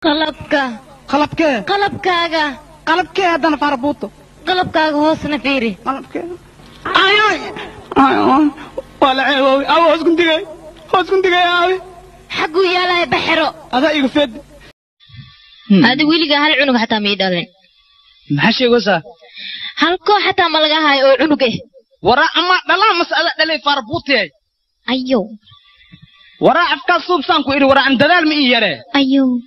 قلبك هذا أنا فربوطه قلبك هوسنا فيري قلبك أي ولا عيوي أو هوس كنت جاي حقو يلا بحرو هذا يقفد هذا ويلي قال عنق حتى ميدالين محشي قصة هالكو حتى ما لقاها عنقه وراء أما دلا مسألة دلي فربوطه أيوه وراء أفكار صوب سانكو إلي وراء عندلال مئيره أيوه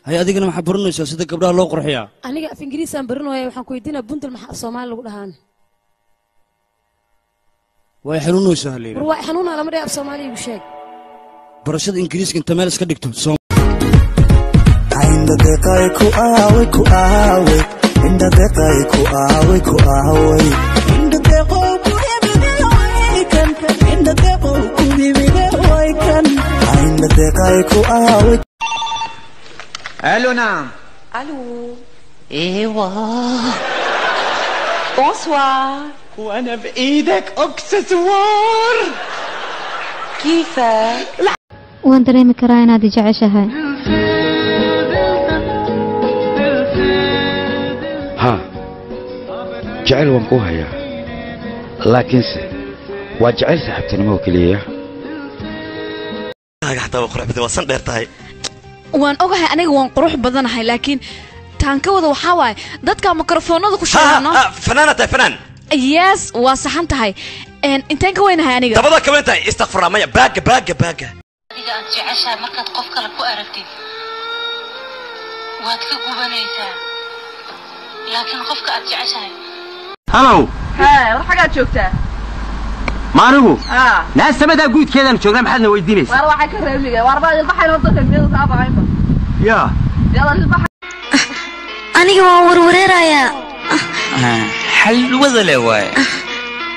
هاي أديك أنا محبرني شو سيدك قبلها لو قرحيا أنا في إنجليز أنا برنو هاي وحنا كويدينا بنت الصومال اللي قلهان ويحنون سهلين روح حنون على مريء الصومالي وشاك برشاد إنجليز كنت مالس كدكتو صوم عند دقائق كواوي عند دقائق كواوي عند دقائق عند دقائق كواوي الو نعم الو ايوه بونسوار وانا بايدك اكسسوار كيفك وان dareemi karaa inaad jeceshahay ها جعل وانكوها يا لكن وجعل سحبتني مو كليه حتى وقرح بدي وصل ديرتاي وان اوغahay aniga waan qurux badanahay laakiin taan ka wada waxa waay dadka mikrofoonada ku sheegano fanaanada fanaan yes waa saxan tahay intaan ka weynahay aniga dabada ka weyntahay istaghfar maya baaga adiga aad jeceshahay markaad qof kale ku aragtid waad ka gubanaysaa laakiin qofka aad jeceshahay hallo wax xagaad joogtaa maanigu naas samada guudkeedan joognaa maxaadna weydiinaysaa war waxa ka reebliga war baa ilbaxay oo dadka meedo ka abaayba yaa yalla ilbaxay aniga waan warwareerayaa xalwada le waay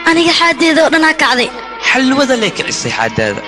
aniga xaadeedo dhanaa kacday xalwada le kicisay xaadeeda